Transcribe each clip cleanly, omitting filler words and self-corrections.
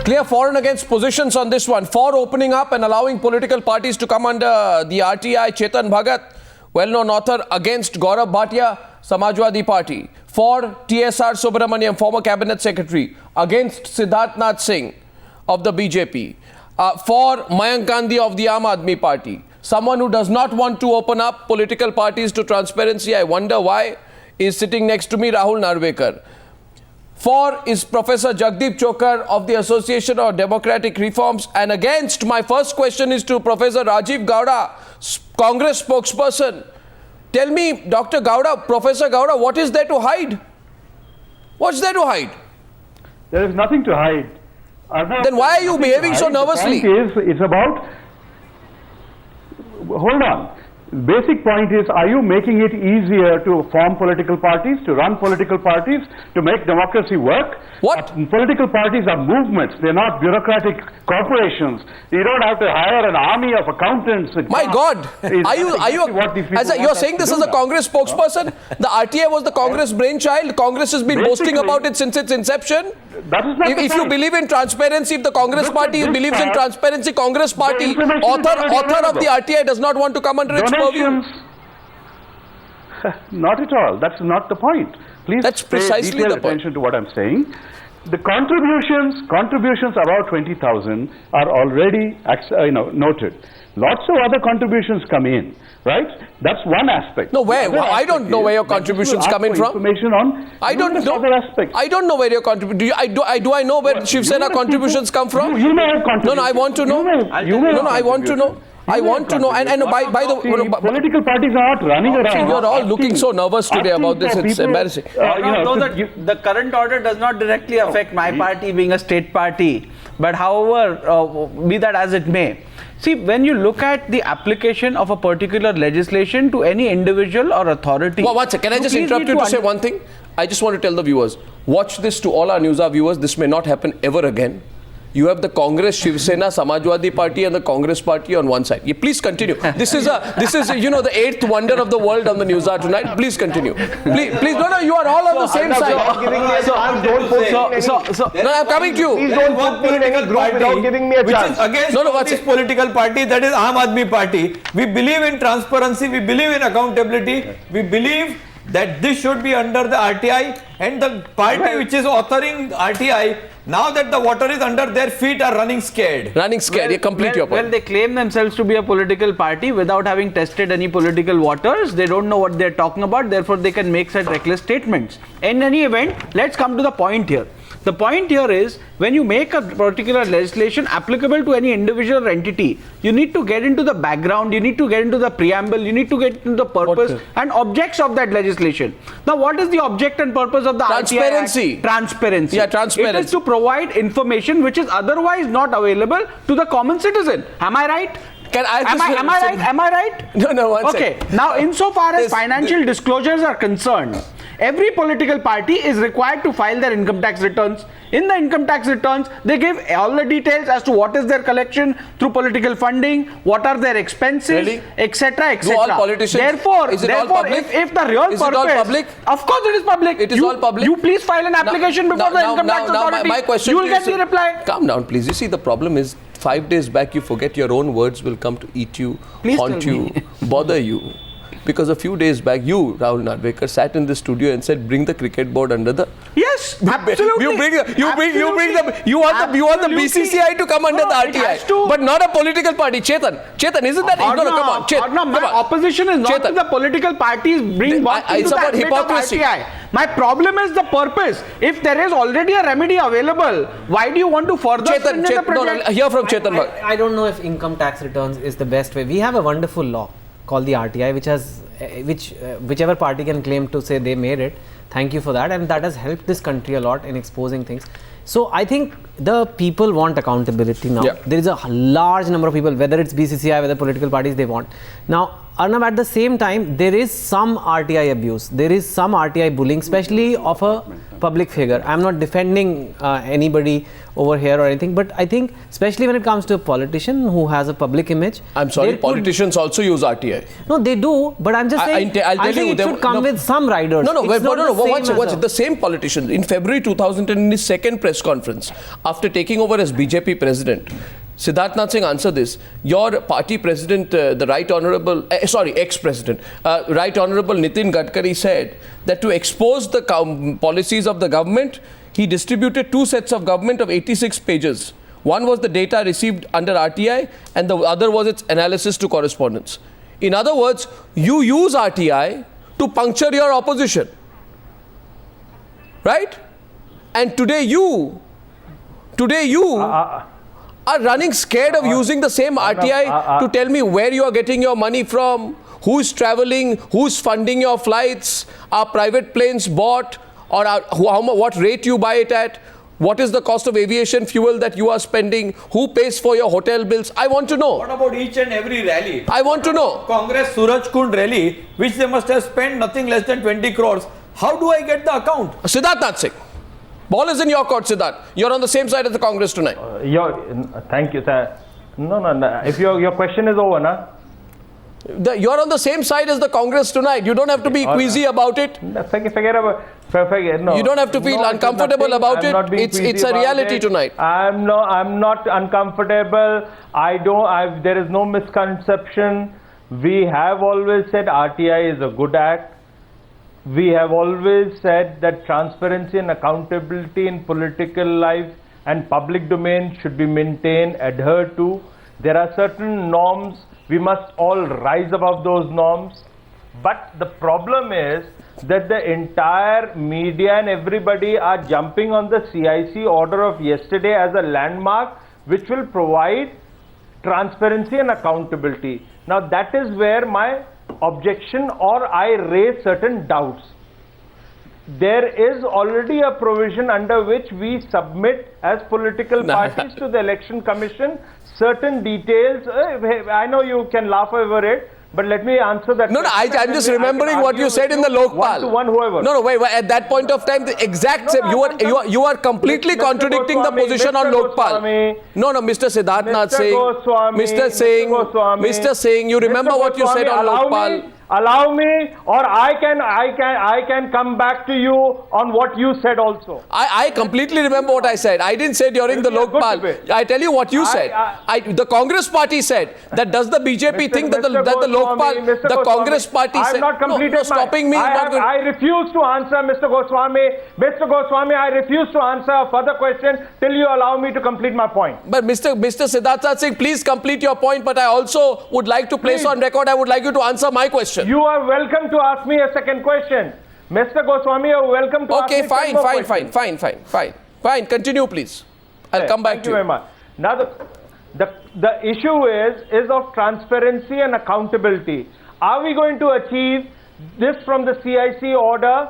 clear for and against positions on this one. For opening up and allowing political parties to come under the RTI, Chetan Bhagat, well-known author, against Gaurav Bhatia, Samajwadi Party. For TSR Subramaniam, former cabinet secretary, against Siddharth Nath Singh of the BJP. For Mayank Gandhi of the Aam Aadmi Party. Someone who does not want to open up political parties to transparency, I wonder why, is sitting next to me, Rahul Narvekar. For is Professor Jagdeep Chokar of the Association of Democratic Reforms. And against, my first question is to Professor Rajiv Gowda, Congress spokesperson. Tell me, Dr. Gowda, Professor Gowda, what is there to hide? What's there to hide? There is nothing to hide. Then why are you behaving so nervously? The point is, it's about, hold on. Basic point is, are you making it easier to form political parties, to run political parties, to make democracy work? What? Political parties are movements. They're not bureaucratic corporations. You don't have to hire an army of accountants. My God, you're saying this as a Congress spokesperson? The RTI was the Congress brainchild. Congress has been boasting about it since its inception. That is not if you believe in transparency, if the Congress party believes in transparency, Congress party, author of the RTI does not want to come under its purview. Not at all. That's not the point. Please pay detailed attention to what I'm saying. The contributions about 20,000 are already noted. Lots of other contributions come in, right? That's one aspect. No, where? I don't know where your contributions come in from. Information on I don't know. Other aspects. I don't know where your contributions. Do I know where Shiv Sena contributions come from? You may have contributions. No, I want to know. I want to know. I want to know. And by the way, political parties are not running around. You're all looking so nervous today about this. It's embarrassing. The current order does not directly affect my party being a state party. But however, be that as it may. See, when you look at the application of a particular legislation to any individual or authority... Well, one second, can I just interrupt you to say one thing? I just want to tell the viewers, watch this to all our Newshour viewers, this may not happen ever again. You have the Congress, Shiv Sena, Samajwadi Party and the Congress Party on one side. Please continue. This is the eighth wonder of the world on the Newshour tonight. Please continue. Please, no, you are all on the same side. No, I'm coming to you. Please don't put me in any group without giving me a chance. Against this political party, that is Aam Aadmi Party. We believe in transparency, we believe in accountability, we believe that this should be under the RTI, and the party which is authoring RTI, now that the water is under their feet, are running scared. You complete your point. Well, they claim themselves to be a political party without having tested any political waters. They don't know what they're talking about, therefore they can make such reckless statements. In any event, let's come to the point here. The point here is, when you make a particular legislation applicable to any individual entity, you need to get into the background, you need to get into the preamble, you need to get into the purpose and objects of that legislation. Now, what is the object and purpose of the Transparency. RTI Act? Transparency. Yeah, transparency. It is to provide information which is otherwise not available to the common citizen. Am I right? Am I right? No, one second. Okay. Now, insofar as financial disclosures are concerned, every political party is required to file their income tax returns. In the income tax returns, they give all the details as to what is their collection through political funding, what are their expenses, etc., etc. Do all politicians? Therefore, is it all public? If the real is purpose, it all public? Of course, it is public. It is all public. You please file an application before the income tax authority. My question you will get the reply. Calm down, please. You see, the problem is 5 days back, you forget your own words will come to eat you, haunt you, bother you. Because a few days back, you, Rahul Narvekar, sat in the studio and said, bring the cricket board under the... Yes, absolutely. You want the BCCI to come under the RTI, but not a political party. Chetan, isn't that... come on. My opposition is not to the political parties being brought into the ambit of RTI. My problem is the purpose. If there is already a remedy available, why do you want to further strengthen the project? No, hear from Chetan. I don't know if income tax returns is the best way. We have a wonderful law called the RTI, whichever party can claim to say they made it. Thank you for that, and that has helped this country a lot in exposing things. So I think the people want accountability now. Yeah. There is a large number of people, whether it's BCCI, whether political parties, they want. Now, Arnab, at the same time, there is some RTI abuse. There is some RTI bullying, especially of a public figure. I'm not defending anybody over here or anything, but I think, especially when it comes to a politician who has a public image. I'm sorry, politicians also use RTI. No, they do, but I'm just saying, I think it should come with some riders. Watch it. The same politician, in February 2000, in his second press conference, after taking over as BJP president, Siddharth Nath Singh, answer this. Your party president, the Right Honourable, ex-president, Right Honourable Nitin Gadkari said that to expose the policies of the government, he distributed 2 sets of government of 86 pages. One was the data received under RTI and the other was its analysis to correspondence. In other words, you use RTI to puncture your opposition. Right? And today you are running scared of using the same RTI to tell me where you are getting your money from, who's traveling, who's funding your flights, are private planes bought, or what rate you buy it at, what is the cost of aviation fuel that you are spending, who pays for your hotel bills. I want to know. What about each and every rally? I want to know. Congress Suraj Kund rally, which they must have spent nothing less than 20 crores. How do I get the account? Siddharth Nath Singh. Ball is in your court, Siddharth. You're on the same side as the Congress tonight. Thank you, sir. No. If your question is over, na? You're on the same side as the Congress tonight. You don't have to be queasy about it. Forget about. No. You don't have to feel uncomfortable about it. It's a reality tonight. I'm not uncomfortable. There is no misconception. We have always said RTI is a good act. We have always said that transparency and accountability in political life and public domain should be maintained, adhered to. There are certain norms. We must all rise above those norms. But the problem is that the entire media and everybody are jumping on the CIC order of yesterday as a landmark which will provide transparency and accountability. Now that is where my objection or I raise certain doubts. There is already a provision under which we submit as political parties to the Election Commission certain details. I know you can laugh over it, but let me answer that. I'm just remembering what you said in the Lokpal. One to one, whoever. No, wait. At that point of time, the exact same. You are completely contradicting the position on Lokpal. No, Mr. Siddharth Nath Singh, Mr. Singh. You remember what you said on Lokpal? Allow me, or I can come back to you on what you said also. I completely remember what I said. I didn't say during the Lokpal. I tell you what you said. The Congress party said that does the BJP think that the Lokpal, the Congress party said. I'm not completed. Stopping me. I refuse to answer, Mr. Goswami. Mr. Goswami, I refuse to answer a further question till you allow me to complete my point. But Mr. Siddharth Nath Singh, please complete your point. But I also would like to place on record. I would like you to answer my question. You are welcome to ask me a second question. Mr. Goswami, you are welcome to ask me a question. Fine. Continue, please. I'll come back to you. Thank you very much. Now, the issue is of transparency and accountability. Are we going to achieve this from the CIC order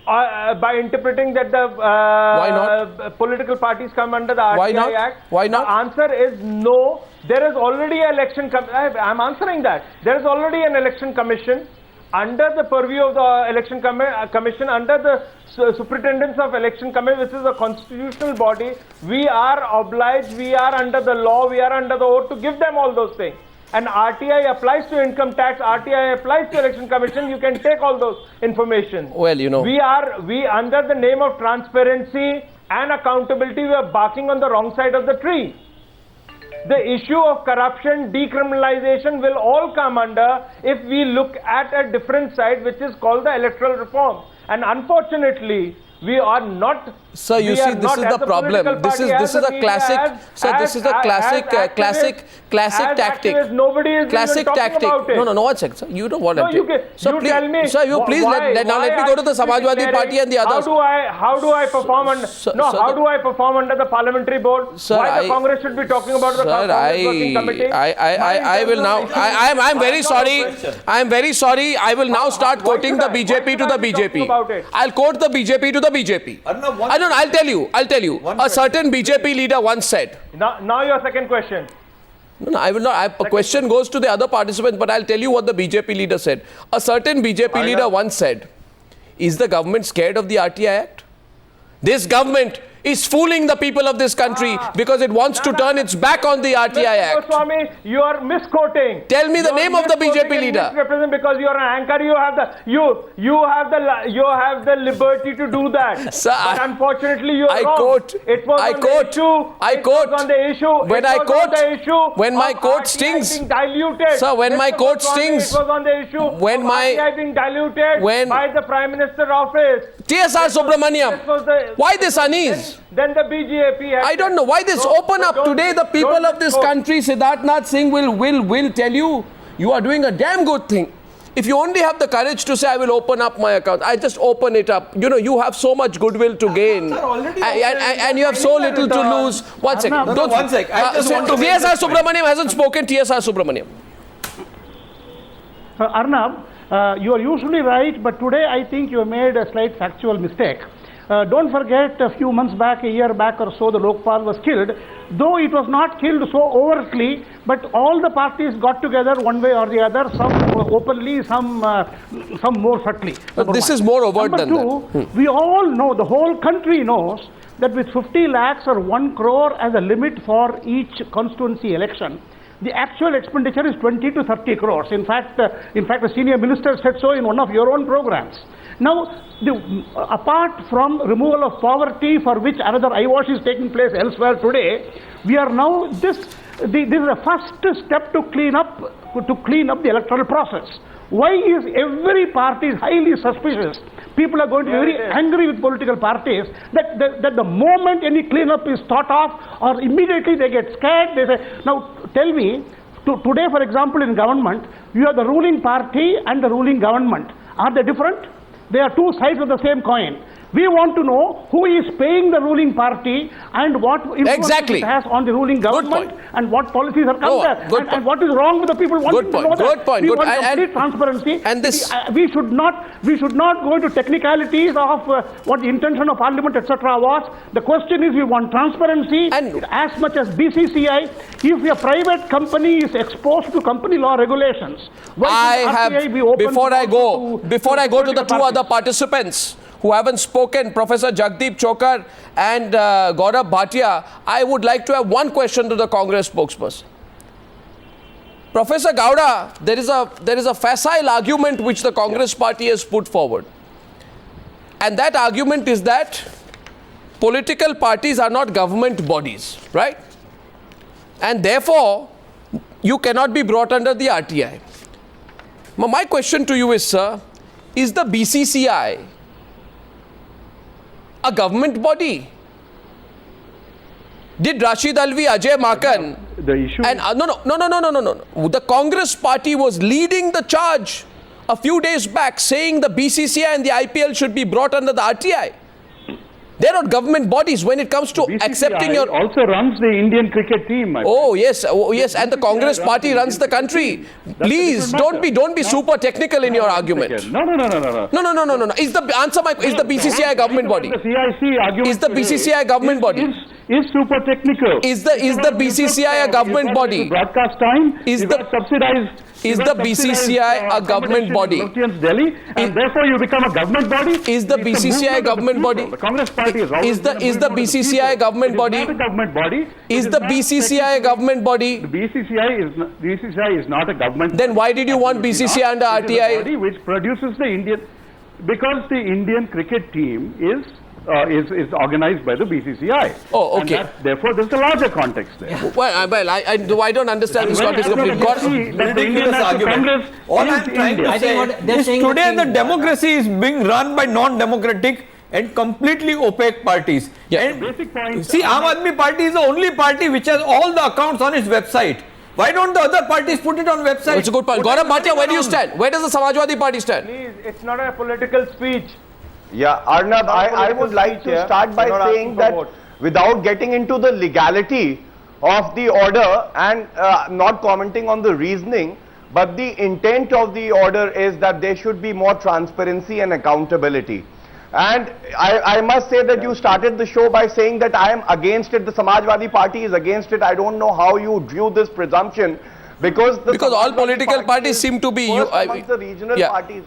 by interpreting that the Why not? Political parties come under the RTI Why not? Act? Why not? The answer is no. There is already an election. I'm answering that. There is already an election commission under the purview of the election commission, under the superintendence of election commission, which is a constitutional body. We are obliged. We are under the law. We are under the oath to give them all those things. And RTI applies to income tax, RTI applies to election commission, you can take all those information. Well, you know. We under the name of transparency and accountability, we are barking on the wrong side of the tree. The issue of corruption, decriminalization will all come under if we look at a different side, which is called the electoral reform. And unfortunately, we are not. Sir, you see, this is the problem. This is a classic. Sir, this is a classic tactic. Nobody is classic tactic. About it. No, 1 second, sir. You don't want to. Sir, please tell me. Sir, you please let me go to the Samajwadi Party and the others. How do I perform under? How do I perform under the parliamentary board? Sir, why the Congress should be talking about the Congress working committee? I will now. I'm very sorry. I'm very sorry. I will now start quoting the BJP to the BJP. I'll quote the BJP to the BJP. I'll tell you. A certain BJP leader once said. Now your second question. No, I will not. A question goes to the other participants, but I'll tell you what the BJP leader said. A certain BJP leader once said, is the government scared of the RTI Act? This government is fooling the people of this country because it wants to turn its back on the RTI Act. Goswami, you are misquoting. Tell me the name of the BJP leader. Because you are an anchor, you have the liberty to do that. Sir, but unfortunately, you are I wrong. quote. It was I on quote. the issue. I it quote. Was on the issue. When it I was quote. On the issue When my of quote RTI stings. Being diluted. Sir, when my Mr. quote Goswami, stings. It was on the issue. When of my. RTI being diluted by the Prime Minister office. TSR Subramaniam. Why this unease? Then the BJP. I don't know why this open up today. The people of this country, Siddharthnath Singh will tell you, you are doing a damn good thing. If you only have the courage to say, I will open up my account, I just open it up. You know, you have so much goodwill to gain, and you have so little to lose. One second. No, 1 sec. I just want to TSR Subramaniam hasn't spoken. TSR Subramaniam. Arnab, you are usually right, but today I think you made a slight factual mistake. Don't forget, a few months back, a year back or so, the Loopholes was killed. Though it was not killed so overtly, but all the parties got together one way or the other, some openly, some more subtly. This is more overt than that. We all know, the whole country knows, that with 50 lakhs or 1 crore as a limit for each constituency election, the actual expenditure is 20 to 30 crores. In fact, a senior minister said so in one of your own programs. Now, apart from removal of poverty, for which another eyewash is taking place elsewhere today, we are now this is the first step to clean up the electoral process. Why is every party highly suspicious? People are going to be very angry with political parties that the moment any cleanup is thought of, or immediately they get scared. They say, now tell me, today, for example, in government, you have the ruling party and the ruling government. Are they different? They are two sides of the same coin. We want to know who is paying the ruling party and what influence it has on the ruling government and what policies are coming there. And what is wrong with the people wanting to know that. We want complete transparency. And this, we should not go into technicalities of what the intention of Parliament, etc. was. The question is, we want transparency. And as much as BCCI, if a private company is exposed to company law regulations, before I go to the two other participants who haven't spoken, Professor Jagdeep Chokar and Gaurav Bhatia, I would like to have one question to the Congress spokesperson. Professor Gowda, there is a facile argument which the Congress party has put forward. And that argument is that political parties are not government bodies, right? And therefore, you cannot be brought under the RTI. My question to you is, sir, is the BCCI a government body? Did Rashid Alvi, Ajay Makan, the issue and no. The Congress party was leading the charge a few days back, saying the BCCI and the IPL should be brought under the RTI. They're not government bodies when it comes to BCCI accepting your... also runs the Indian cricket team. Oh yes, and the Congress party runs the country. Please, don't be super technical in your argument. No. Is the BCCI a government body? The CIC argument is the BCCI a government body? Is super technical. Is the BCCI a government body? Broadcast time. Is the BCCI a government body? Delhi, and therefore you become a government body. Is the BCCI a government body? The Congress party is the BCCI a government body? It is not a government body. Is the BCCI a government body? The BCCI is not a government. Then why did you want BCCI under RTI? It is a body which produces the Indian, because the Indian cricket team is organized by the BCCI. Oh, okay. And therefore, there's a larger context there. I don't understand this context. Ridiculous argument. All I'm trying to say is today the democracy is being run by non-democratic and completely opaque parties. Yeah. And see, Aam Aadmi Party is the only party which has all the accounts on its website. Why don't the other parties put it on website? It's a good point. Gaurav Bhatia, where do you stand? Where does the Samajwadi Party stand? Please, it's not a political speech. Yeah, Arnab, I would like to start by saying that without getting into the legality of the order and not commenting on the reasoning, but the intent of the order is that there should be more transparency and accountability. And I must say that you started the show by saying that I am against it, the Samajwadi Party is against it. I don't know how you drew this presumption, because all political parties seem to be amongst the regional parties.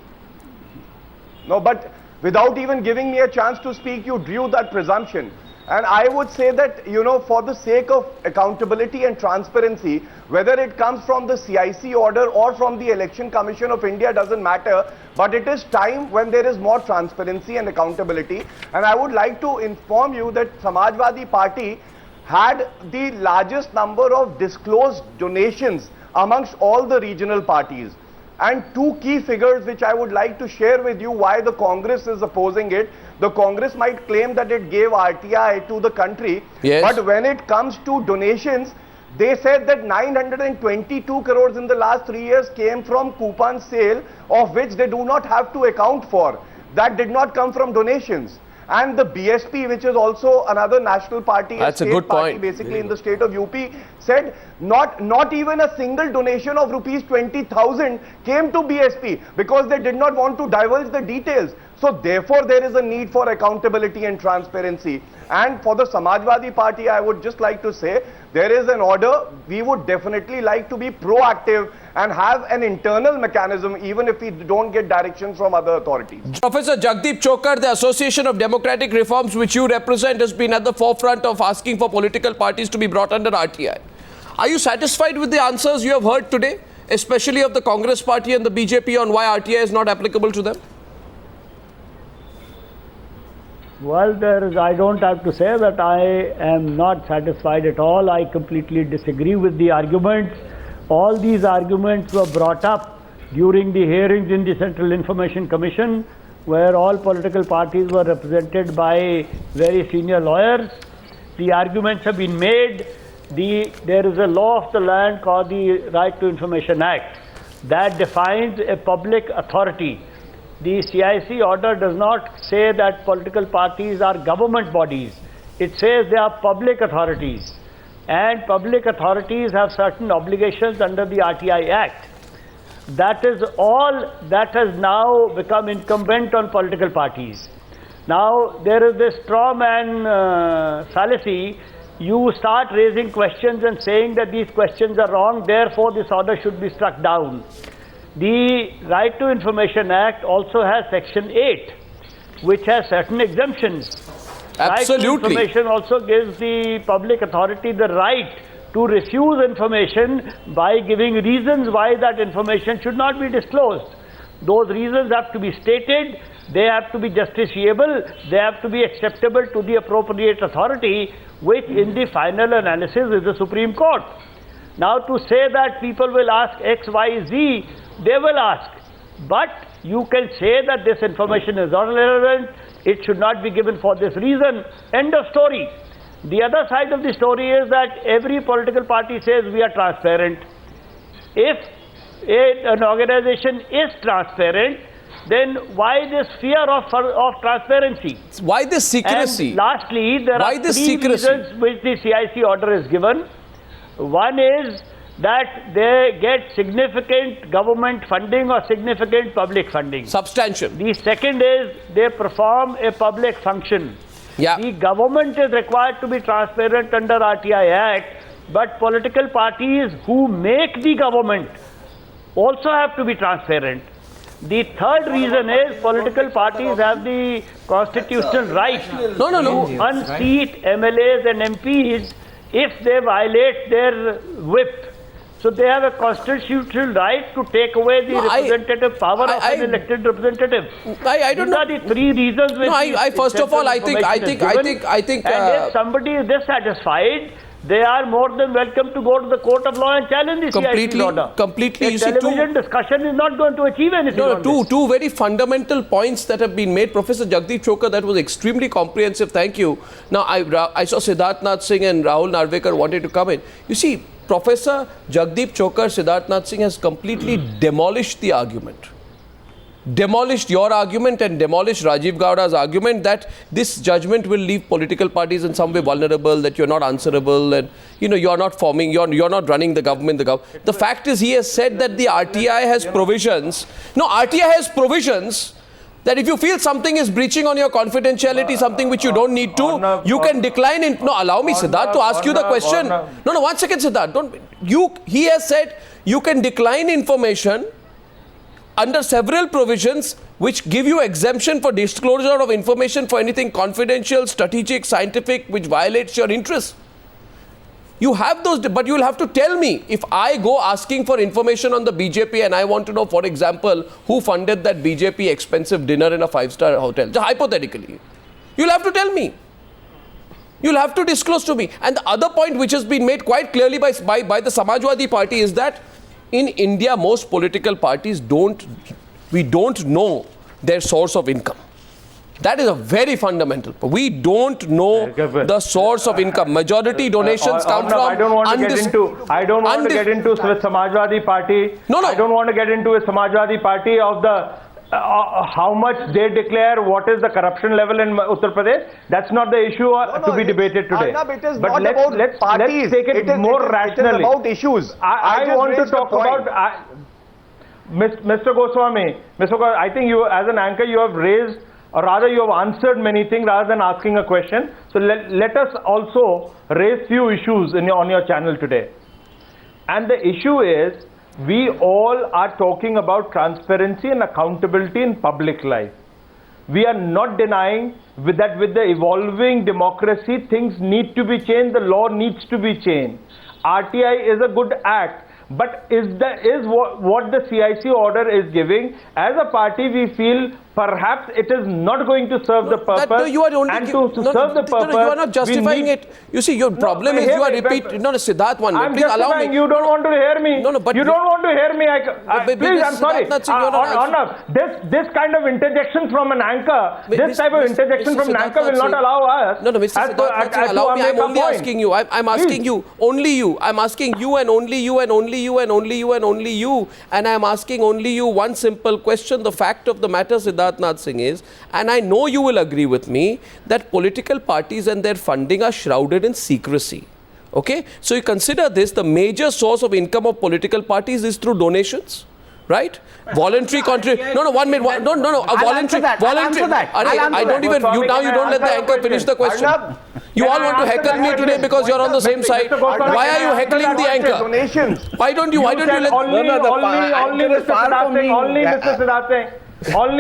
No, but without even giving me a chance to speak, you drew that presumption. And I would say that, you know, for the sake of accountability and transparency, whether it comes from the CIC order or from the Election Commission of India doesn't matter, but it is time when there is more transparency and accountability. And I would like to inform you that Samajwadi Party had the largest number of disclosed donations amongst all the regional parties. And two key figures which I would like to share with you why the Congress is opposing it. The Congress might claim that it gave RTI to the country, but when it comes to donations, they said that 922 crores in the last 3 years came from coupon sale, of which they do not have to account for. That did not come from donations. And the BSP, which is also another national party, that's a good point, basically in the state of UP, said not even a single donation of rupees 20,000 came to BSP because they did not want to divulge the details. So therefore there is a need for accountability and transparency. And for the Samajwadi Party, I would just like to say, there is an order. We would definitely like to be proactive and have an internal mechanism, even if we don't get directions from other authorities. Professor Jagdeep Chokar, the Association of Democratic Reforms, which you represent, has been at the forefront of asking for political parties to be brought under RTI. Are you satisfied with the answers you have heard today, especially of the Congress Party and the BJP, on why RTI is not applicable to them? Well, I don't have to say that I am not satisfied at all. I completely disagree with the arguments. All these arguments were brought up during the hearings in the Central Information Commission, where all political parties were represented by very senior lawyers. The arguments have been made. There is a law of the land called the Right to Information Act that defines a public authority. The CIC order does not say that political parties are government bodies. It says they are public authorities. And public authorities have certain obligations under the RTI Act. That is all that has now become incumbent on political parties. Now, there is this straw man fallacy. You start raising questions and saying that these questions are wrong, therefore this order should be struck down. The Right to Information Act also has Section 8, which has certain exemptions. Absolutely. Right to information also gives the public authority the right to refuse information by giving reasons why that information should not be disclosed. Those reasons have to be stated, they have to be justiciable, they have to be acceptable to the appropriate authority, which in the final analysis is the Supreme Court. Now, to say that people will ask X, Y, Z, they will ask, but you can say that this information is not relevant, it should not be given for this reason, end of story. The other side of the story is that every political party says we are transparent. If an organization is transparent, then why this fear of transparency? Why this secrecy? And lastly, there are three reasons which the CIC order is given. One is that they get significant government funding or significant public funding. Substantial. The second is they perform a public function. Yeah. The government is required to be transparent under RTI Act, but political parties who make the government also have to be transparent. The third reason is political parties have the constitutional right to unseat MLAs and MPs if they violate their whip. So they have a constitutional right to take away the representative power of an elected representative. I don't know. These are the three reasons. First of all, I think. And if somebody is dissatisfied, they are more than welcome to go to the court of law and challenge the CIC order. Completely. A television discussion is not going to achieve anything. Two very fundamental points that have been made. Professor Jagdeep Chokar, that was extremely comprehensive. Thank you. Now, I saw Siddharth Singh and Rahul Narvekar wanted to come in. You see, Professor Jagdeep Chokar, Siddharth Singh has completely demolished the argument. Demolished your argument and demolished Rajiv Gowda's argument that this judgment will leave political parties in some way vulnerable, that you're not answerable and you're not forming, you're not running the government. The fact is he has said that the RTI has provisions. No, RTI has provisions that if you feel something is breaching on your confidentiality, something which you don't need to, you can decline in. No, allow me, Siddharth, to ask you the question. No, 1 second, Siddharth. He has said you can decline information under several provisions which give you exemption for disclosure of information for anything confidential, strategic, scientific, which violates your interests. You have those, but you will have to tell me. If I go asking for information on the BJP and I want to know, for example, who funded that BJP expensive dinner in a 5-star hotel, just hypothetically, you'll have to tell me. You'll have to disclose to me. And the other point which has been made quite clearly by the Samajwadi Party is that in India, most political parties we don't know their source of income. That is a very fundamental. We don't know the source of income. Majority donations come from. I don't want to get into with Samajwadi Party. No. I don't want to get into a Samajwadi Party of the how much they declare, what is the corruption level in Uttar Pradesh. That's not the issue to be debated today. Arnab, it is but not about let's parties. take it more rationally. It is about issues. I want to talk about Mr. Goswami. I think you, as an anchor, you have raised, or rather you have answered many things rather than asking a question. So let us also raise few issues on your channel today. And the issue is, we all are talking about transparency and accountability in public life. We are not denying that with the evolving democracy, things need to be changed, the law needs to be changed. RTI is a good act. But is what the CIC order is giving, as a party we feel perhaps it is not going to serve the purpose. Serve the purpose, you are not justifying it. You see, your problem is you are repeating. No, Siddharth, please allow me. You don't want to hear me. But you don't want to hear me. Please, I'm sorry. This kind of interjection from an anchor, this type of interjection from an anchor will not allow us. No, Mr. Siddharth, allow me. I'm only asking you. I'm asking you, only you. I'm asking you and only you and only you and only you and only you. And I'm asking only you one simple question. The fact of the matter, Siddharth Nath Singh, is, and I know you will agree with me, that political parties and their funding are shrouded in secrecy. Okay? So you consider this, the major source of income of political parties is through donations. Right? Voluntary contribution. No, 1 minute. No. A voluntary. I don't even. You don't let the anchor finish the question. You all want to heckle me today because you're on the same side. Why are you heckling the anchor? Donations. Why don't you let? Only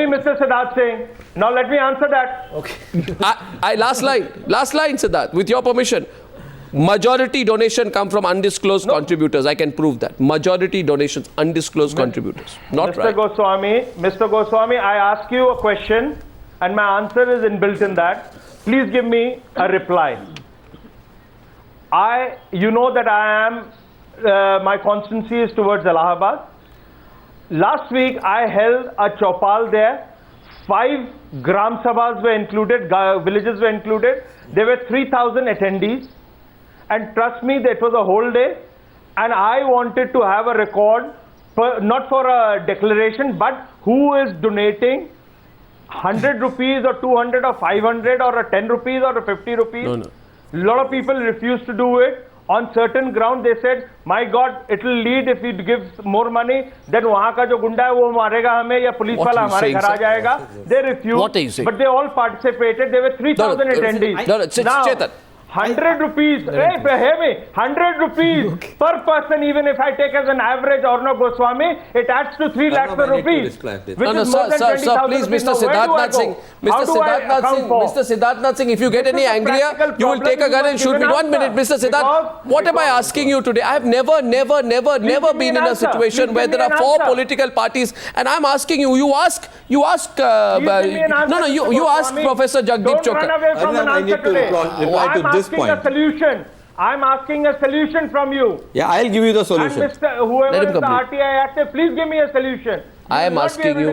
Mr. Siddharth Singh. Now let me answer that. Okay. Last line, Siddharth. With your permission. Majority donation come from undisclosed contributors. I can prove that. Majority donations, undisclosed contributors. Not right. Mr. Goswami, I ask you a question and my answer is inbuilt in that. Please give me a reply. You know that I am, my constancy is towards Allahabad. Last week I held a chopal there. 5 Gram Sabhas were included, villages were included. There were 3,000 attendees. And trust me, that was a whole day, and I wanted to have a record, not for a declaration, but who is donating 100 rupees or 200 or 500 or a 10 rupees or a 50 rupees. No. A lot of people refused to do it. On certain ground, they said, my God, it will lead if we give more money, then wahan ka jo gunda hai, wo marega hame, ya police wala hamare ghar aa jayega. They refused, what are you saying? But they all participated. There were 3,000 attendees. Now, Chetan. 100 rupees, hear me, 100 rupees per person, even if I take as an average Arnab Goswami, it adds to 3 lakhs of rupees. Which is more than 20,000 please, rupees. Mr. Siddharth Nath Singh. Mr. Siddharth Nath Singh, if you get any angrier, you will take a gun and shoot me. 1 minute, Mr. Siddharth. What am I asking you today? I have never been in a situation where there are 4 political parties, and I'm asking you. You ask Professor Jagdeep Chokar. I need to reply to this point. I'm asking a solution from you. Yeah, I'll give you the solution. And whoever is the RTI active, please give me a solution. I am asking you.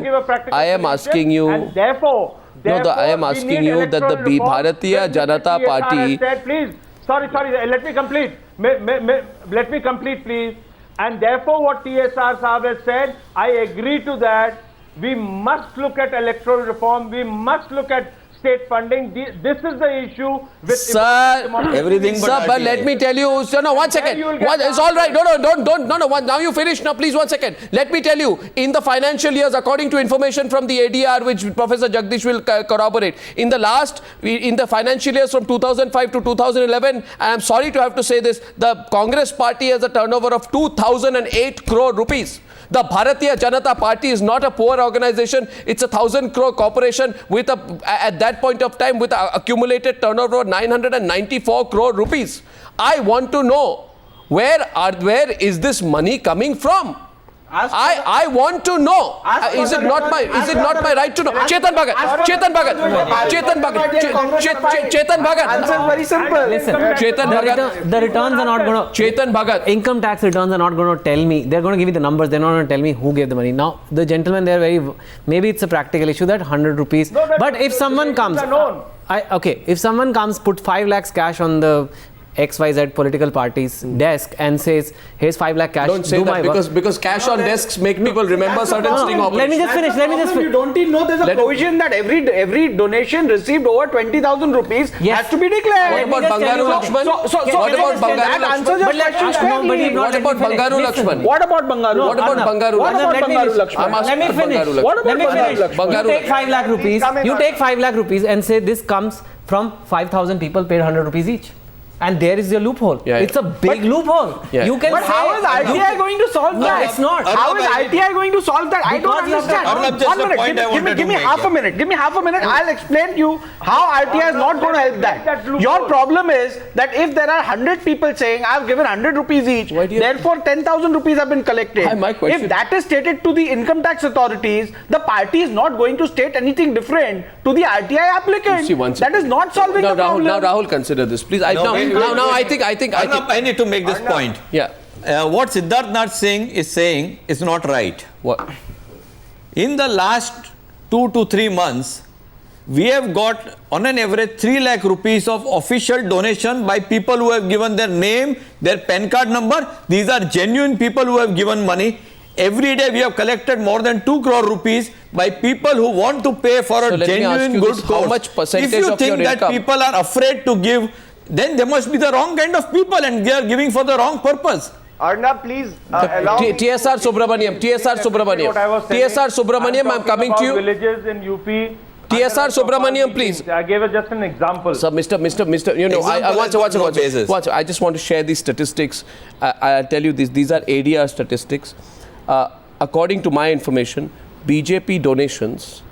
And therefore, I am asking you that the Bharatiya Janata Party. Please, sorry, let me complete. Let me complete, please. And therefore, what TSR Saab has said, I agree to that. We must look at electoral reform. We must look at state funding. This is the issue with Sir, everything but sir, but RTI. let me tell you, sir, no, 1 second. you will get It's all right. No, now you finish. Now, please, 1 second. Let me tell you, in the financial years, according to information from the ADR, which Professor Jagdish will corroborate, in the financial years from 2005 to 2011, and I'm sorry to have to say this, the Congress party has a turnover of 2008 crore rupees. The Bharatiya Janata Party is not a poor organization. It's a 1,000 crore corporation with at that point of time with an accumulated turnover of 994 crore rupees. I want to know where is this money coming from? I want to know. Is it not my right to know? Chetan Bhagat. Answer is very simple. Listen, Chetan Bhagat. the returns are not going to. Chetan Bhagat. Income tax returns are not going to tell me. They're going to give me the numbers. They're not going to tell me who gave the money. Now, the gentlemen, they're very. Maybe it's a practical issue that 100 rupees. No, but if someone comes, if someone comes, put 5 lakhs cash on the XYZ political party's desk and says, here's 5 lakh cash. Don't say that because cash on desks make people remember certain sting operations. Let me just finish. You don't even know there's a provision that every donation received over 20,000 rupees has to be declared. What about Bangaru Lakshman? What about Bangaru Lakshman? What about Bangaru Lakshman? What about Bangaru? What about Bangaru Lakshman? Let me finish. What about Bangaru? You take 5 lakh rupees. You take 5 lakh rupees and say this comes from 5,000 people paid 100 rupees each. And there is your loophole. It's a big loophole. You can but how is RTI going to solve that? No, it's not. How is RTI going to solve that? I don't understand. One minute. Give me half a minute. Give me half a minute. I'll explain to you how RTI is not going to help that. Your problem is that if there are 100 people saying I've given 100 rupees each, therefore 10,000 rupees have been collected. If that is stated to the income tax authorities, the party is not going to state anything different to the RTI applicant. That is not solving the problem. Now Rahul, consider this, please. Now, I think. I need to make this point. Yeah. What Siddharth Nath Singh is saying is not right. What? In the last 2 to 3 months, we have got on an average 3 lakh rupees of official donation by people who have given their name, their PAN card number. These are genuine people who have given money. Every day we have collected more than 2 crore rupees by people who want to pay for a genuine good cause. How much percentage if you of think your that income? People are afraid to give, then they must be the wrong kind of people and they are giving for the wrong purpose. Arnab, please allow me. TSR Subramaniam, I'm coming to you. Villages in UP. TSR Subramaniam, please. I gave just an example. Sir, Mr. You know, watch. I just want to share these statistics. I'll tell you this. These are ADR statistics. According to my information, BJP donations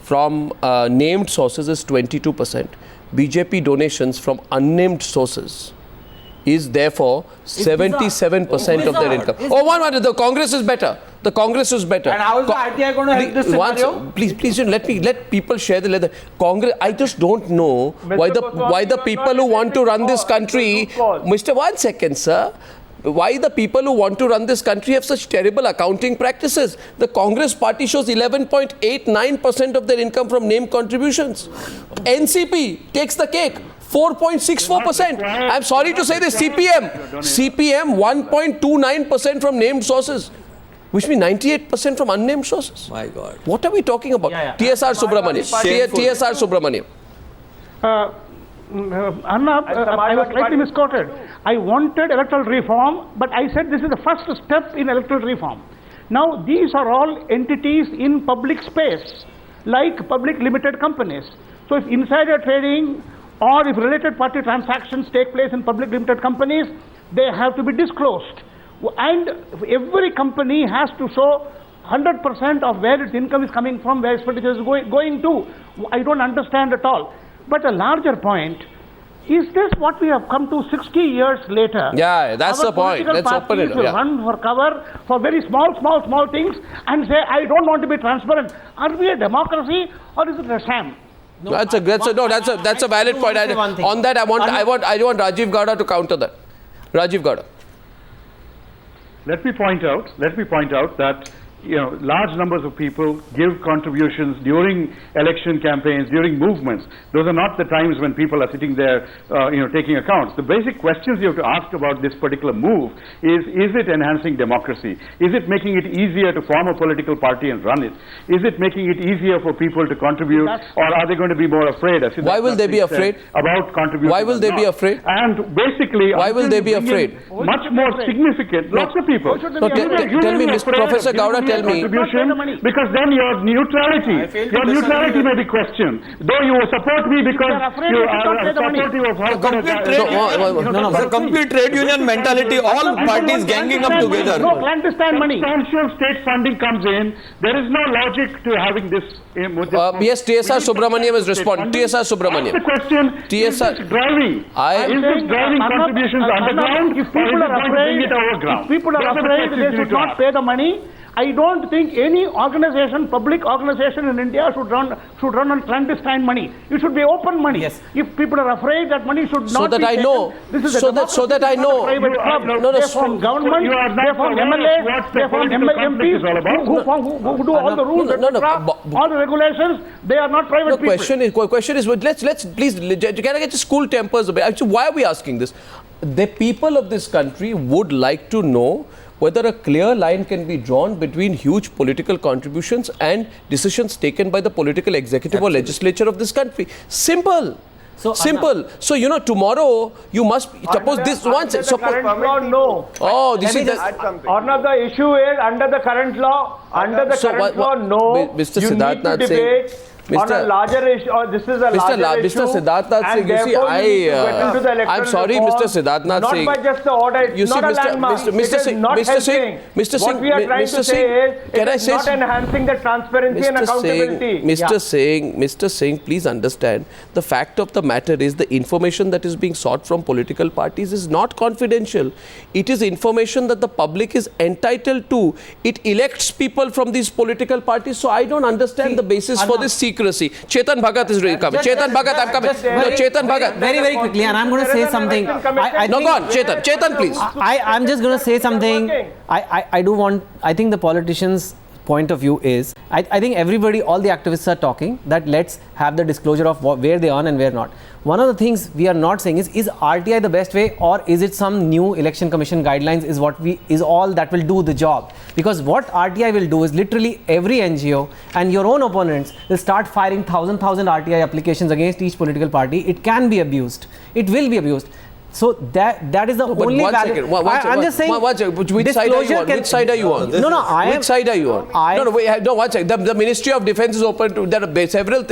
from named sources is 22%. BJP donations from unnamed sources is therefore 77% of their income. Oh, one minute. The Congress is better. And how is the RTI going to help this scenario? Please, let people share the Congress. I just don't know why the people who want to run this country, Mr. 1 second, sir. Why the people who want to run this country have such terrible accounting practices? The Congress party shows 11.89% of their income from name contributions. NCP takes the cake, 4.64%. I'm sorry to say this, CPM 1.29% from named sources, which means 98% from unnamed sources. My God. What are we talking about? TSR Subramaniam. Arnab, I was slightly misquoted. I wanted electoral reform, but I said this is the first step in electoral reform. Now, these are all entities in public space, like public limited companies. So, if insider trading or if related party transactions take place in public limited companies, they have to be disclosed. And every company has to show 100% of where its income is coming from, where expenditure is going to. I don't understand at all. But a larger point, is this what we have come to 60 years later? Yeah, that's the point. Let's open it. Run for cover for very small things and say, I don't want to be transparent. Are we a democracy or is it a sham? That's a valid point. On that, I want Rajiv Gowda to counter that. Rajiv Gowda. Let me point out that large numbers of people give contributions during election campaigns, during movements. Those are not the times when people are sitting there, taking accounts. The basic questions you have to ask about this particular move is it enhancing democracy? Is it making it easier to form a political party and run it? Is it making it easier for people to contribute, or are they going to be more afraid? Why will they be afraid? About contributing. Why will they be afraid? And basically, why will they be afraid? Much more significant. Lots of people. Tell me, Professor Gowda, tell me. Because then your neutrality may be questioned. Though you support me because you are supportive of how the complete trade union mentality, all parties ganging up together. No clandestine money. Substantial state funding comes in. There is no logic to having this. Yes, TSR Subramaniam is responding. TSR Subramaniam. That's the question. Is this driving? Is this driving contributions underground? If people are afraid, they should not pay the money. I don't think any organization, public organization in India should run on clandestine money. It should be open money. Yes. If people are afraid that money should So not that be I taken, know. this is So that I know. private club. They form government, they form MLAs, they form MPs who do all the rules, all the regulations. They are not private people. Question is, let's please, can I get the school tempers a bit? Actually, why are we asking this? The people of this country would like to know whether a clear line can be drawn between huge political contributions and decisions taken by the political executive or legislature of this country. Simple. Simple. So, tomorrow you must suppose this once. The current law, no. Oh, this is the issue is under the current law. Under the current law, no. Mr. You need to debate on a larger issue. This is a larger issue. Mr. Siddharthnath Singh, you see, I'm sorry, Mr. Siddharthnath Singh. Not by just the order. It's not a landmark. Mr. Singh, what we are trying to say is, it is not enhancing the transparency and accountability. Mr. Singh, please understand, the fact of the matter is the information that is being sought from political parties is not confidential. It is information that the public is entitled to. It elects people from these political parties. So I don't understand the basis for this secrecy. Chetan Bhagat is really coming. Chetan Bhagat, I'm coming. No, Chetan Bhagat. Very, very quickly, and I'm going to say something. Go on, Chetan, please. I'm just going to say something. I think the politicians' point of view is, I think everybody, all the activists are talking that let's have the disclosure of where they earn and where not. One of the things we are not saying is RTI the best way, or is it some new election commission guidelines is all that will do the job? Because what RTI will do is literally every NGO and your own opponents will start firing thousand RTI applications against each political party. It can be abused. It will be abused. So that is the only value. I'm just saying. Which side are you on? Which side are you on? One second. The Ministry of Defence is open to. There are several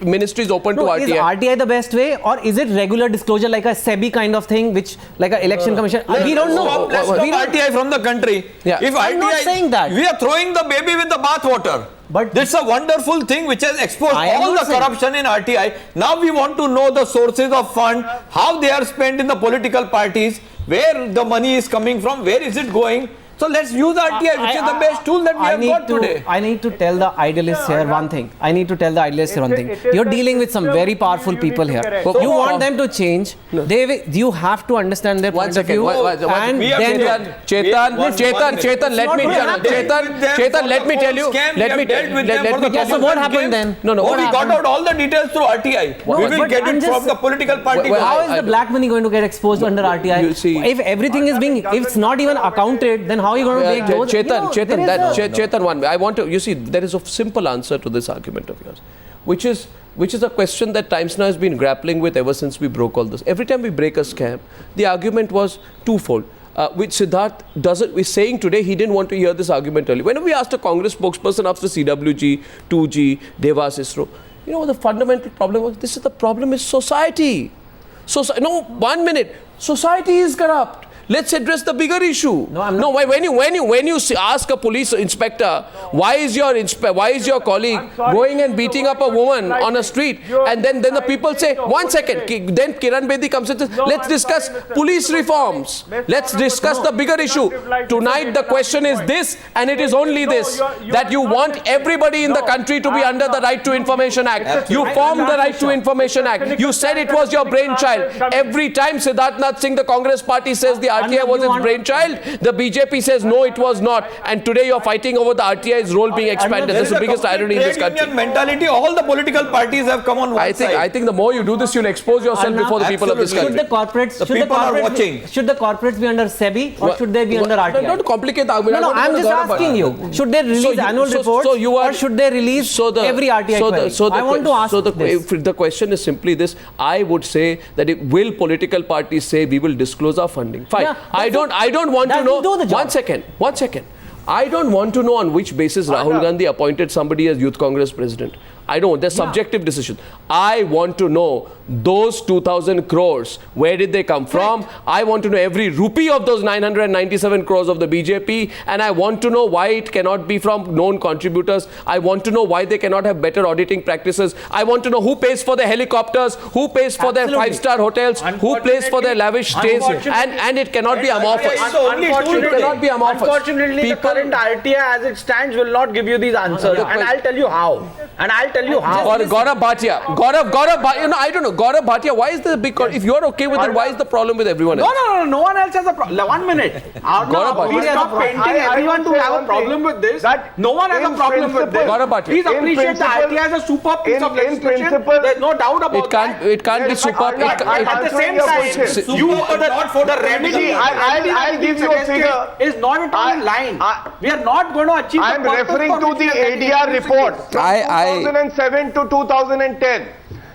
ministries open to RTI. Is RTI the best way, or is it regular disclosure like a SEBI kind of thing, which like an election commission? We don't know. Let's stop RTI from the country. Yeah. If I'm not saying that. We are throwing the baby with the bathwater. But this is a wonderful thing which has exposed all the corruption in RTI. Now we want to know the sources of fund, how they are spent in the political parties, where the money is coming from, where is it going. So let's use RTI, which is the best tool that we have got today. I need to tell the idealists here one thing. You're dealing with some very powerful people here. You want them to change. You have to understand their point of view. Chetan, let me tell you. So what happened then? We got out all the details through RTI. We will get it from the political party. How is the black money going to get exposed under RTI? If everything is being, if it's not even accounted, then how are you going to make those? Chetan, I want to, you see, there is a simple answer to this argument of yours, which is a question that Times Now has been grappling with ever since we broke all this. Every time we break a scam, the argument was twofold. Which Siddharth is saying today, he didn't want to hear this argument earlier. When we asked a Congress spokesperson after CWG, 2G, Devas, ISRO, what the fundamental problem was? The problem is society. No, 1 minute. Society is corrupt. Let's address the bigger issue. When you ask a police inspector, why is your colleague going and beating up a woman on a street, and then the people say, 1 second, then Kiran Bedi comes and says, let's discuss police reforms. Let's discuss the bigger issue. Tonight the question is this, and it is only this, that you want everybody in the country to be under the Right to Information Act. You formed the Right to Information Act. You said it was your brainchild. Every time Siddharthnath Singh, the Congress party, says the RTI was its brainchild. The BJP says no, it was not. And today you're fighting over the RTI's role being expanded. This is the biggest irony in this country. Trade union mentality, all the political parties have come on one side. I think the more you do this, you'll expose yourself before the people of this country. Should the corporates, should the corporates be under SEBI or should they be under RTI? Don't complicate the argument. No, I'm just asking you. Should they release annual reports or should they release every RTI query? I want to ask this. The question is simply this. I would say that will political parties say we will disclose our funding? Fine. Yeah, I don't want to know. One second. I don't want to know on which basis Rahul Gandhi appointed somebody as Youth Congress president. I don't. They're subjective decisions. I want to know those 2,000 crores. Where did they come from? I want to know every rupee of those 997 crores of the BJP, and I want to know why it cannot be from known contributors. I want to know why they cannot have better auditing practices. I want to know who pays for the helicopters, who pays for their 5-star hotels, who pays for their lavish stays, and it cannot be amorphous. It cannot be amorphous. Unfortunately, the current RTI as it stands will not give you these answers, and I'll tell you how. Gaurav Bhatia. I don't know. Gaurav Bhatia, why is the big... If you're okay with it, why is the problem with everyone else? No one else has a problem. 1 minute. Gaurav Bhatia. Please stop painting everyone to have a problem with this. No one has a problem with this. Gaurav Bhatia. Please appreciate the RTI as a super piece of legislation. There's no doubt about that. It can't be super... At the same time, the remedy I'll give you a figure. Is not at all in line. We are not going to achieve the I'm referring to the ADR report from 2007 to 2010.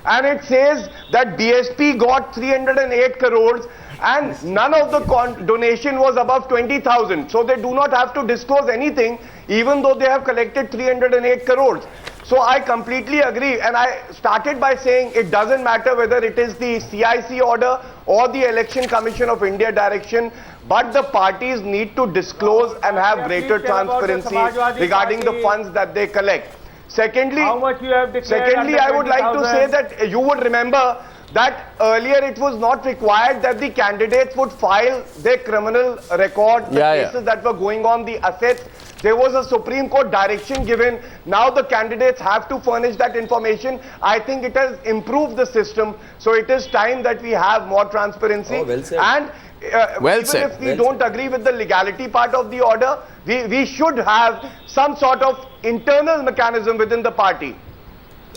And it says that BSP got 308 crores and none of the donation was above 20,000. So they do not have to disclose anything even though they have collected 308 crores. So I completely agree, and I started by saying it doesn't matter whether it is the CIC order or the Election Commission of India direction, but the parties need to disclose and have greater transparency regarding the funds that they collect. Secondly, I would like to say that you would remember that earlier it was not required that the candidates would file their criminal record, the cases that were going on, the assets. There was a Supreme Court direction given. Now the candidates have to furnish that information. I think it has improved the system. So it is time that we have more transparency. And even if we don't agree with the legality part of the order, we should have some sort of internal mechanism within the party.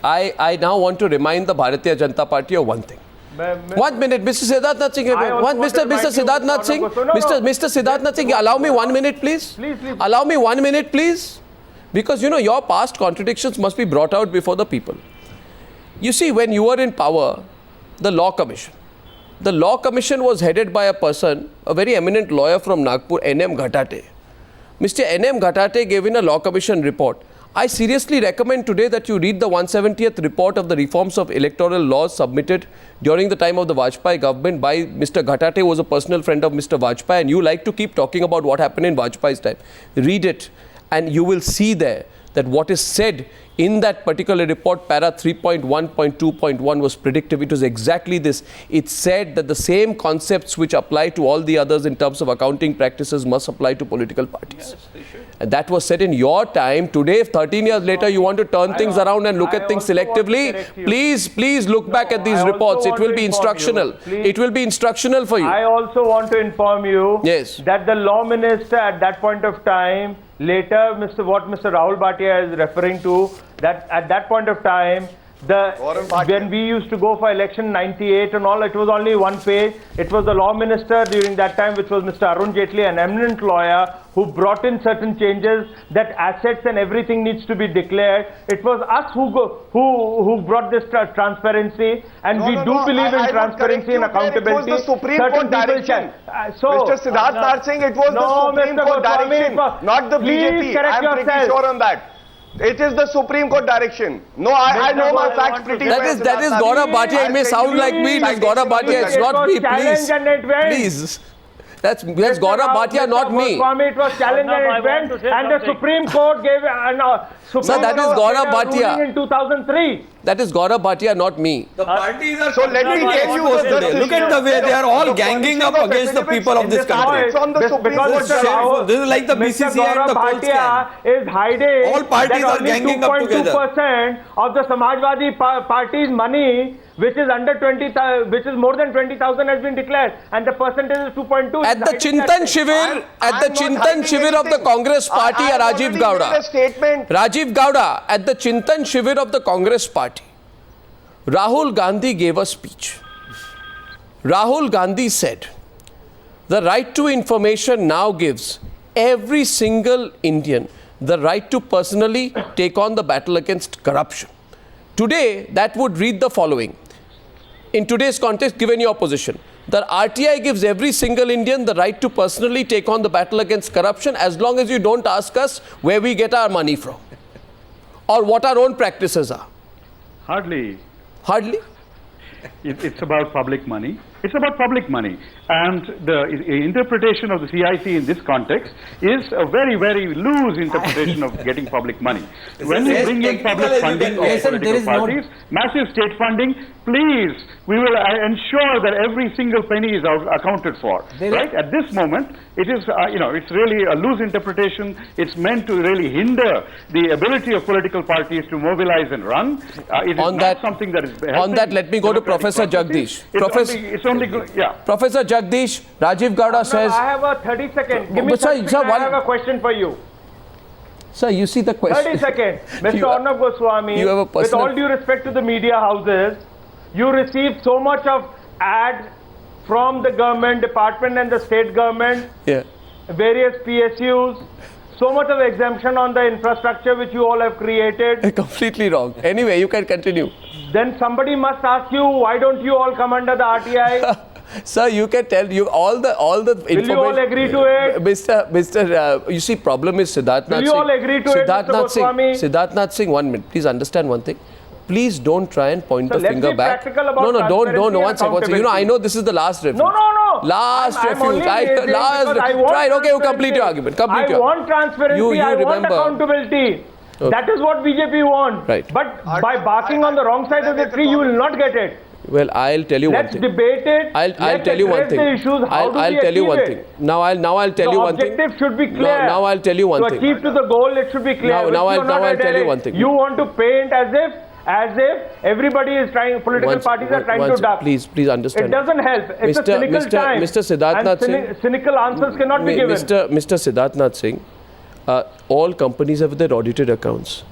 I now want to remind the Bharatiya Janata Party of one thing. 1 minute, Mr. Siddharth Singh. Mr. Siddharth Singh, allow me 1 minute, please. Please. Allow me 1 minute, please. Because, your past contradictions must be brought out before the people. You see, when you were in power, the Law Commission was headed by a person, a very eminent lawyer from Nagpur, N.M. Ghatate. Mr. N.M. Ghatate gave in a Law Commission report. I seriously recommend today that you read the 170th report of the reforms of electoral laws submitted during the time of the Vajpayee government by Mr. Ghatate, who was a personal friend of Mr. Vajpayee, and you like to keep talking about what happened in Vajpayee's time. Read it and you will see there that what is said in that particular report, para 3.1.2.1 was predictive. It was exactly this. It said that the same concepts which apply to all the others in terms of accounting practices must apply to political parties. Yes, and that was said in your time. Today, 13 years later, you want to turn things around and look at things selectively. Please look back at these reports. It will be instructional. It will be instructional for you. I also want to inform you that the law minister at that point of time, later, what Mr. Rahul Bhatia is referring to, that at that point of time, when we used to go for election 98 and all, it was only one page. It was the law minister during that time, which was Mr. Arun Jaitley, an eminent lawyer, who brought in certain changes that assets and everything needs to be declared. It was us who brought this transparency, and we do believe in transparency and accountability. It was the Supreme Court direction. Mr. Siddharth saying it was the Supreme Court direction, not the BJP. I am pretty sure on that. It is the Supreme Court direction. No, I know my facts pretty well. That is Gaurav Bhatia. It may sound like me. It is Gaurav Bhatia. It's not me, please. That's Gaurav Bhatia, not me. It was challenged and it went, and the Supreme Court gave Sir, that is Gaurav Bhatia. In 2003. That is Gaurav Bhatia, not me. The parties are So let me tell you exposed today. Look at the way they are all ganging up against the people of this country. From the Supreme Because Court. Mr. Shameful. This is like the Mr. BCCI and the Gaurav poll scam. Bhatia is hiding All parties that are only ganging up together. 2.2% of the Samajwadi Party's money, which is under 20,000, which is more than 20,000, has been declared, and the percentage is 2.2. At the Chintan Shivir, at the Chintan Shivir of the Congress Party, Rajiv Gowda. Rajiv Gowda, at the Chintan Shivir of the Congress Party, Rahul Gandhi gave a speech. Rahul Gandhi said, the right to information now gives every single Indian the right to personally take on the battle against corruption. Today, that would read the following. In today's context, given your position, the RTI gives every single Indian the right to personally take on the battle against corruption as long as you don't ask us where we get our money from or what our own practices are. Hardly. Hardly? It's about public money. It's about public money. And the interpretation of the CIC in this context is a very, very loose interpretation of getting public money. When you bring in public funding of political parties, massive state funding, please, we will ensure that every single penny is accounted for. Right? At this moment, it is, it's really a loose interpretation. It's meant to really hinder the ability of political parties to mobilize and run. It is not something that is on that, let me go to Professor Jagdish. Professor Jagdish, Rajiv Gowda says... I have a 30 second. Give me 30 seconds. I have a question for you. Sir, you see the question. 30 seconds. Mr. Arnab Goswami, you have a with all due respect to the media houses, you receive so much of ad from the government department and the state government, various PSUs, so much of exemption on the infrastructure which you all have created. Completely wrong. Anyway, you can continue. Then somebody must ask you, why don't you all come under the RTI? Sir, you can tell you all the information. Will you all agree to it? You see, problem is Siddharth Nath Singh. Will you all agree to it, Mr. Goswami? Siddharth Nath Singh, 1 minute. Please understand one thing. Please don't try and point the finger back. No, don't. One second. You know, I know this is the last refuge. No. Last refuge. Right, okay, you complete your argument. I want transparency, I want accountability. Okay. That is what BJP wants. Right. But by barking on the wrong side of the tree, you will not get it. Well, I'll tell you one thing. Let's debate it. I'll tell you one thing. I'll tell you one thing. Now I'll tell you one thing. The objective should be clear. Now I'll tell you one thing. To achieve to the goal, it should be clear. Now I'll tell you one thing. You want to paint as if everybody is trying, political parties are trying to duck. Please understand. It doesn't help. It's a cynical time. Mr. Siddharth Nath Singh. Cynical answers cannot be given. Mr. Siddharth Nath Singh, all companies have their audited accounts,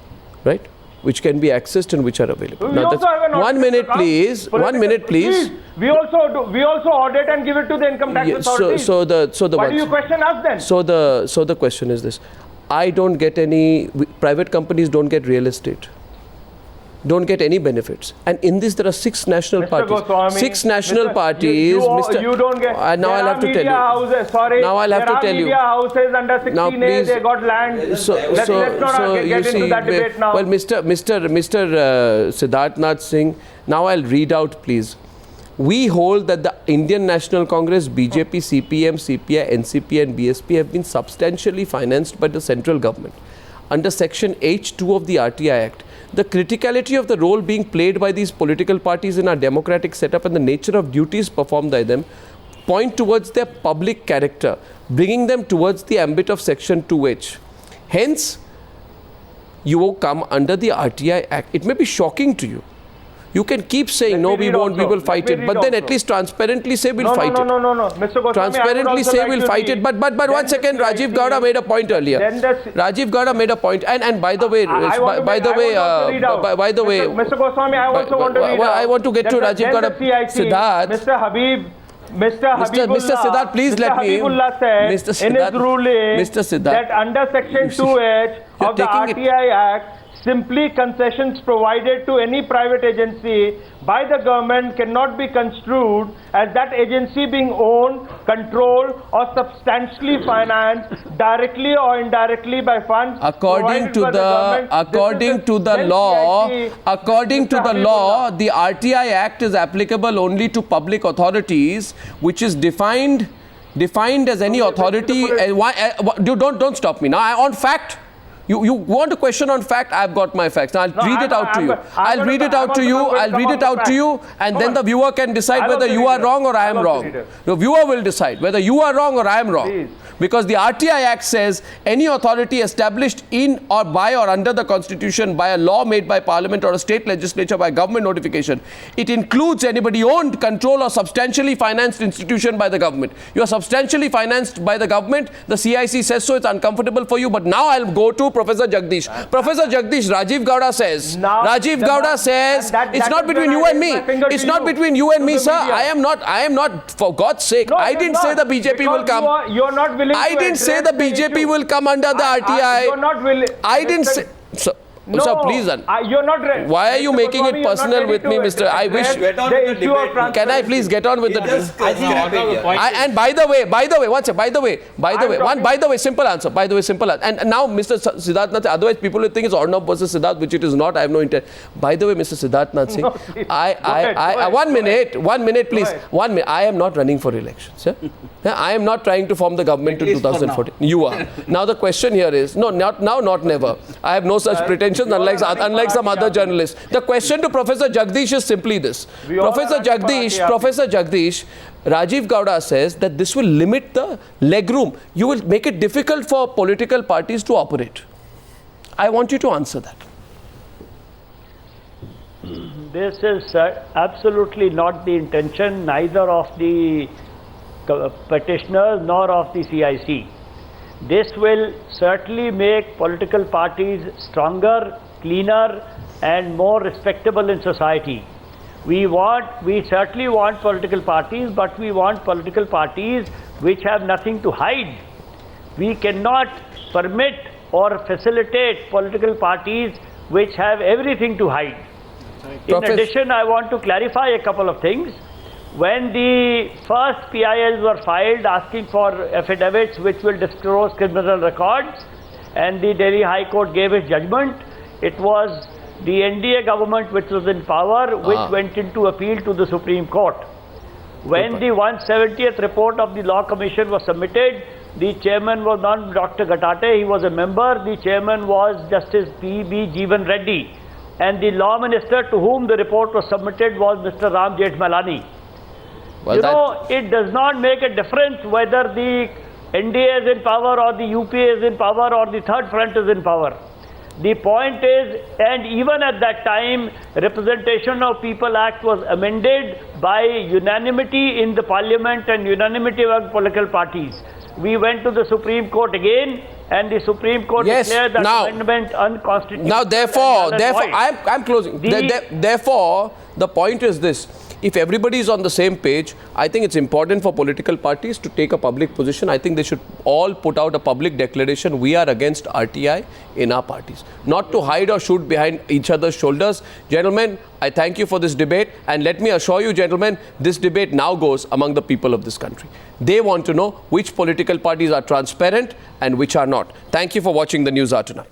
right? Which can be accessed and which are available. We also have an 1 minute, please. 1 minute, please. We also audit and give it to the income tax authorities. Why do you question us then? So the question is this: I don't get any. Private companies don't get real estate. Don't get any benefits, and in this there are 6 national parties. Goswami, 6 national parties. You don't get. Now I'll have to tell you. Houses, sorry. Now I'll have to tell you. Media houses under 16A, they got land. Let's not get into that debate now. Well, Mr. Siddharth Nath Singh. Now I'll read out, please. We hold that the Indian National Congress, BJP, CPM, CPI, NCP and BSP have been substantially financed by the central government. Under Section H2 of the RTI Act, the criticality of the role being played by these political parties in our democratic setup and the nature of duties performed by them point towards their public character, bringing them towards the ambit of Section 2H. Hence, you will come under the RTI Act. It may be shocking to you. You can keep saying, no, we won't, we will fight it. But then at least transparently say we'll fight it. No. Mr. Goswami, transparently say we'll fight it. But 1 second, Rajiv Gowda made a point earlier. Rajiv Gowda made a point. And by the way, Mr. Goswami, I also want to read out. I want to get to Rajiv Gowda. Siddharth. Mr. Siddharth, please let me. Mr. Said in his ruling that under Section 2H of the RTI Act, simply concessions provided to any private agency by the government cannot be construed as that agency being owned, controlled or substantially financed directly or indirectly by funds according to the law, the RTI Act is applicable only to public authorities, which is defined as any authority. Don't stop me now. On fact, You want a question on fact? I've got my facts. Now I'll read it out to you. I'll read it out to you. I'll read it out to you, and then the viewer can decide whether you are wrong or I am wrong. The viewer will decide whether you are wrong or I am wrong. Because the RTI Act says any authority established in or by or under the Constitution by a law made by Parliament or a state legislature by government notification, it includes anybody owned, controlled or substantially financed institution by the government. You are substantially financed by the government. The CIC says so. It's uncomfortable for you. But now I'll go to Professor Jagdish. Professor Jagdish, Rajiv Gowda says, it's not between you and me. It's not between you and me, sir. I am not, for God's sake. I didn't say the BJP will come. You are not willing. I didn't say the BJP will come under the RTI. You are not willing. I didn't say. Sir, please. You're not. Why are you making it personal with me, Mr. I wish. Can I please get on with the debate? And by the way, simple answer. And now, Mr. Siddharth Nath, otherwise people will think it's Arnab versus Siddharth, which it is not. I have no intent. By the way, Mr. Siddharth Nath Singh, one minute, please. 1 minute. I am not running for election, sir. I am not trying to form the government in 2014. You are. Now the question here is, no, not now, not never. I have no such pretensions, unlike some other journalists. The question to Professor Jagdish is simply this. Professor Jagdish, Rajiv Gowda says that this will limit the legroom. You will make it difficult for political parties to operate. I want you to answer that. This is absolutely not the intention, neither of the petitioners nor of the CIC. This will certainly make political parties stronger, cleaner and more respectable in society. We certainly want political parties, but we want political parties which have nothing to hide. We cannot permit or facilitate political parties which have everything to hide. In addition, I want to clarify a couple of things. When the first PILs were filed asking for affidavits which will disclose criminal records, and the Delhi High Court gave its judgment, it was the NDA government which was in power which went into appeal to the Supreme Court. When the 170th report of the Law Commission was submitted, the chairman was not Dr. Gatate, he was a member. The chairman was Justice P.B. Jeevan Reddy, and the law minister to whom the report was submitted was Mr. Ram Jethmalani. Well, it does not make a difference whether the NDA is in power or the UPA is in power or the Third Front is in power. The point is, and even at that time, Representation of People Act was amended by unanimity in the Parliament and unanimity of political parties. We went to the Supreme Court again, and the Supreme Court declared that amendment unconstitutional. Now, therefore, I'm closing. Therefore, the point is this. If everybody is on the same page, I think it's important for political parties to take a public position. I think they should all put out a public declaration. We are against RTI in our parties. Not to hide or shoot behind each other's shoulders. Gentlemen, I thank you for this debate. And let me assure you, gentlemen, this debate now goes among the people of this country. They want to know which political parties are transparent and which are not. Thank you for watching the News Hour tonight.